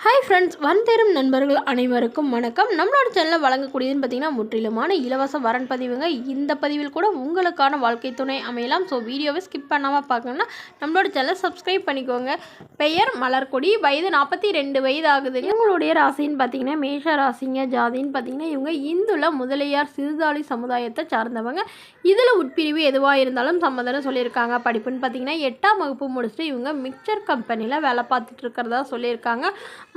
Hi friends, வந்தேறும் நண்பர்கள் அனைவருக்கும் வணக்கம். நம்மளோட சேனலில் வழங்கக்கூடியதுன்னு பார்த்தீங்கன்னா முற்றிலுமான இலவச வரன் பதிவுங்க. இந்த பதிவில் கூட உங்களுக்கான வாழ்க்கை துணை அமையலாம். ஸோ வீடியோவை ஸ்கிப் பண்ணாமல் பார்க்கணுன்னா நம்மளோட சேனலை சப்ஸ்கிரைப் பண்ணிக்கோங்க. பெயர் மலர்கொடி, வயது 42 வயது ஆகுதுங்க. இவங்களுடைய ராசின்னு பார்த்தீங்கன்னா மேஷ ராசிங்க. ஜாதின்னு பார்த்தீங்கன்னா இவங்க இந்துல முதலியார் சிறுதாளி சமுதாயத்தை சார்ந்தவங்க. இதில் உட்பிரிவு எதுவாக இருந்தாலும் சம்மதம்னு சொல்லியிருக்காங்க. படிப்புன்னு பார்த்தீங்கன்னா 8ஆம் வகுப்பு முடிச்சுட்டு இவங்க மிக்சர் கம்பெனியில் வேலை பார்த்துட்டு இருக்கிறதா சொல்லியிருக்காங்க.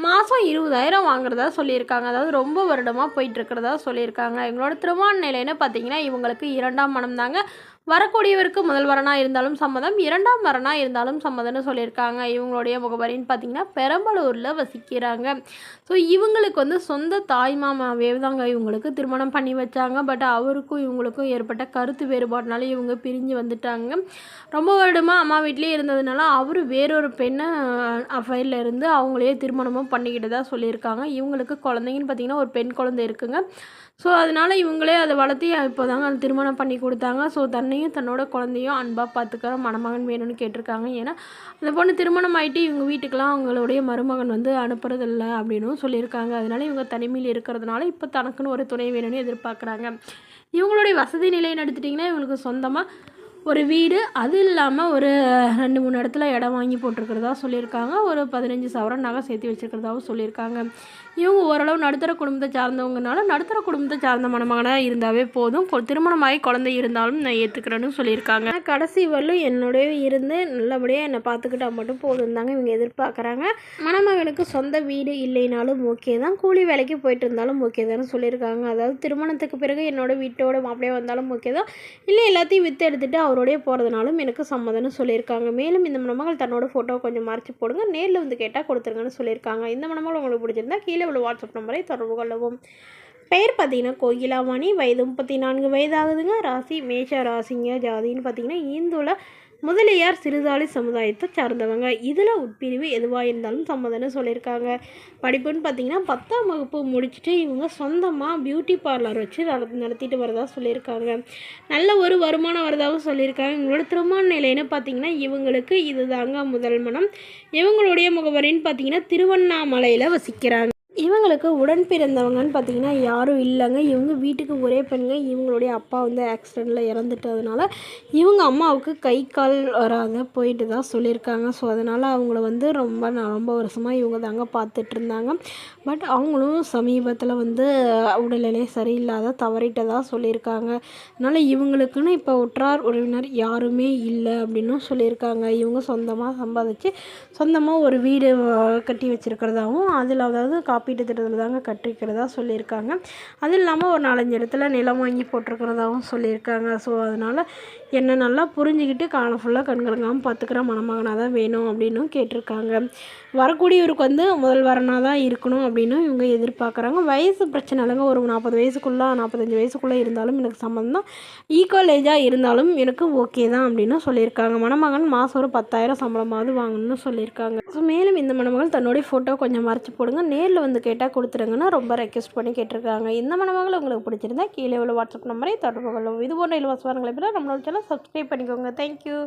மாதம் 20,000 வாங்குறதா சொல்லியிருக்காங்க. அதாவது ரொம்ப வருடமாக போயிட்டுருக்கிறதா சொல்லியிருக்காங்க. எங்களோட திருமண நிலைன்னு பார்த்தீங்கன்னா இவங்களுக்கு 2ஆம் மனம் தாங்க. வரக்கூடியவருக்கு முதல் வரனாக இருந்தாலும் சம்மதம், 2ஆம் வரனாக இருந்தாலும் சம்மதம்னு சொல்லியிருக்காங்க. இவங்களுடைய முகவரின்னு பார்த்தீங்கன்னா பெரம்பலூரில் வசிக்கிறாங்க. ஸோ இவங்களுக்கு சொந்த தாய் மாமாவே தாங்க இவங்களுக்கு திருமணம் பண்ணி வச்சாங்க. பட் அவருக்கும் இவங்களுக்கும் ஏற்பட்ட கருத்து வேறுபாடுனால இவங்க பிரிஞ்சு வந்துட்டாங்க. ரொம்ப வருடமாக அம்மா வீட்லேயே இருந்ததுனால அவர் வேறொரு பெண்ணை அஃபைரில் இருந்து அவங்களே திருமணமும் பண்ணிக்கிட்டதாக சொல்லியிருக்காங்க. இவங்களுக்கு குழந்தைங்கன்னு பார்த்திங்கன்னா ஒரு பெண் குழந்தை இருக்குங்க. ஸோ அதனால் இவங்களே அதை வளர்த்தி இப்போ தாங்க திருமணம் பண்ணி கொடுத்தாங்க. ஸோ தன்னையும் தன்னோட குழந்தையும் அன்பாக பார்த்துக்கிற மணமகன் வேணும்னு கேட்டிருக்காங்க. ஏன்னா அந்த பொண்ணு திருமணம் ஆகிட்டு இவங்க வீட்டுக்கெலாம் அவங்களுடைய மருமகன் அனுப்புறதில்லை அப்படின்னும் சொல்லியிருக்காங்க. அதனால் இவங்க தனிமையில் இருக்கிறதுனால இப்போ தனக்குன்னு ஒரு துணை வேணும்னு எதிர்பார்க்குறாங்க. இவங்களுடைய வசதி நிலைன்னு எடுத்துட்டிங்கன்னா இவங்களுக்கு சொந்தமாக ஒரு வீடு, அது இல்லாமல் ஒரு 2-3 இடத்துல இடம் வாங்கி போட்டிருக்கிறதா சொல்லியிருக்காங்க. ஒரு 15 சவரன் நகை சேர்த்து வச்சுருக்கிறதாகவும் சொல்லியிருக்காங்க. இவங்க ஓரளவு நடுத்தர குடும்பத்தை சார்ந்தவங்கனால நடுத்தர குடும்பத்தை சார்ந்த மணமகனாக இருந்தாவே போதும், திருமணமாகி குழந்தை இருந்தாலும் நான் ஏற்றுக்கிறேன்னு சொல்லியிருக்காங்க. கடைசி வரலும் என்னுடைய இருந்து நல்லபடியாக என்னை பார்த்துக்கிட்டா மட்டும் போதும் தாங்க இவங்க எதிர்பார்க்குறாங்க. மணமகனுக்கு சொந்த வீடு இல்லைனாலும் ஓகே தான், கூலி வேலைக்கு போயிட்டு இருந்தாலும் ஓகே தானே சொல்லியிருக்காங்க. அதாவது திருமணத்துக்கு பிறகு என்னோட வீட்டோட மாப்பிள்ளையே வந்தாலும் ஓகே தான், இல்லை எல்லாத்தையும் விற்று எடுத்துகிட்டு அவரோடைய போகிறதுனாலும் எனக்கு சம்மதம்னு சொல்லியிருக்காங்க. மேலும் இந்த மணமகள் தன்னோட ஃபோட்டோ கொஞ்சம் மறைச்சி போடுங்க, நேரில் கேட்டால் கொடுத்துருங்கன்னு சொல்லியிருக்காங்க. இந்த மணமகள் உங்களுக்கு பிடிச்சிருந்தா கீழே உள்ள வாட்ஸ்அப் நம்பரை தொடர்பு கொள்ளவும். பெயர் பார்த்தீங்கன்னா கோகிலாவாணி, வயது 34 வயது ஆகுதுங்க. ராசி மேஷ ராசிங்க. ஜாதின்னு பார்த்தீங்கன்னா இந்துல முதலியார் சிறுதாளி சமுதாயத்தை சார்ந்தவங்க. இதில் உட்பிரிவு எதுவாக இருந்தாலும் சம்மதம்னு சொல்லியிருக்காங்க. படிப்புன்னு பார்த்தீங்கன்னா 10ஆம் வகுப்பு முடிச்சுட்டு இவங்க சொந்தமாக பியூட்டி பார்லர் வச்சு நடத்திட்டு வரதா சொல்லியிருக்காங்க. நல்ல ஒரு வருமானம் வரதாகவும் சொல்லியிருக்காங்க. இவங்களோட திருமண நிலைன்னு பார்த்தீங்கன்னா இவங்களுக்கு இது தாங்க முதல் மனம். இவங்களுடைய முகவரின்னு பார்த்தீங்கன்னா திருவண்ணாமலையில் வசிக்கிறாங்க. இவங்களுக்கு உடன் பிறந்தவங்கன்னு பார்த்தீங்கன்னா யாரும் இல்லைங்க. இவங்க வீட்டுக்கு ஒரே பெண்ங்க. இவங்களுடைய அப்பா ஆக்சிடெண்ட்டில் இறந்துட்டதுனால இவங்க அம்மாவுக்கு கை கால் வராத போயிட்டு தான் சொல்லியிருக்காங்க. ஸோ அதனால் அவங்கள ரொம்ப வருஷமாக இவங்க தாங்க பார்த்துட்டு இருந்தாங்க. பட் அவங்களும் சமீபத்தில் உடல்நிலை சரியில்லாத தவறிட்டதாக சொல்லியிருக்காங்க. அதனால் இவங்களுக்குன்னு இப்போ உற்றார் உறவினர் யாருமே இல்லை அப்படின்னும் சொல்லியிருக்காங்க. இவங்க சொந்தமாக சம்பாதிச்சு சொந்தமாக ஒரு வீடு கட்டி வச்சுருக்கிறதாகவும் அதில் அதாவது காப்பீட்டு திட்டத்தில் தாங்க கட்டிக்கிறதா சொல்லியிருக்காங்க. அது இல்லாமல் ஒரு 4-5 இடத்துல நிலம் வாங்கி போட்டிருக்கிறதாகவும் சொல்லியிருக்காங்க. ஸோ அதனால் என்னை நல்லா புரிஞ்சுக்கிட்டு காலம் ஃபுல்லாக கண்கலங்காமல் பார்த்துக்கிற மணமகனாக தான் வேணும் அப்படின்னும் கேட்டிருக்காங்க. வரக்கூடியவருக்கு முதல் வரனாக தான் இருக்கணும் அப்படின்னும் இவங்க எதிர்பார்க்குறாங்க. வயசு பிரச்சனை இல்லைங்க. ஒரு 40 வயசுக்குள்ளே 45 வயசுக்குள்ளே இருந்தாலும் எனக்கு சம்மந்தம் தான். ஈக்குவல் ஏஜாக இருந்தாலும் எனக்கு ஓகே தான் அப்படின்னு சொல்லியிருக்காங்க. மணமகன் மாதம் ஒரு 10,000 சம்பளமாவது வாங்கணும்னு சொல்லியிருக்காங்க. ஸோ மேலும் இந்த மணமகள் தன்னுடைய ஃபோட்டோ கொஞ்சம் மறைச்சி போடுங்க, நேரில் கேட்டால் கொடுத்துருங்கன்னு ரொம்ப ரெக்வெஸ்ட் பண்ணி கேட்டிருக்காங்க. இந்த மணமகள் உங்களுக்கு பிடிச்சிருந்தா கீழே உள்ள வாட்ஸ்அப் நம்பரை தொடர்பு கொள்ளும். இது போன்ற இலவச வரங்களை பெற நம்மளோட சேனல் சப்ஸ்கிரைப் பண்ணிக்கோங்க. தேங்க்யூ.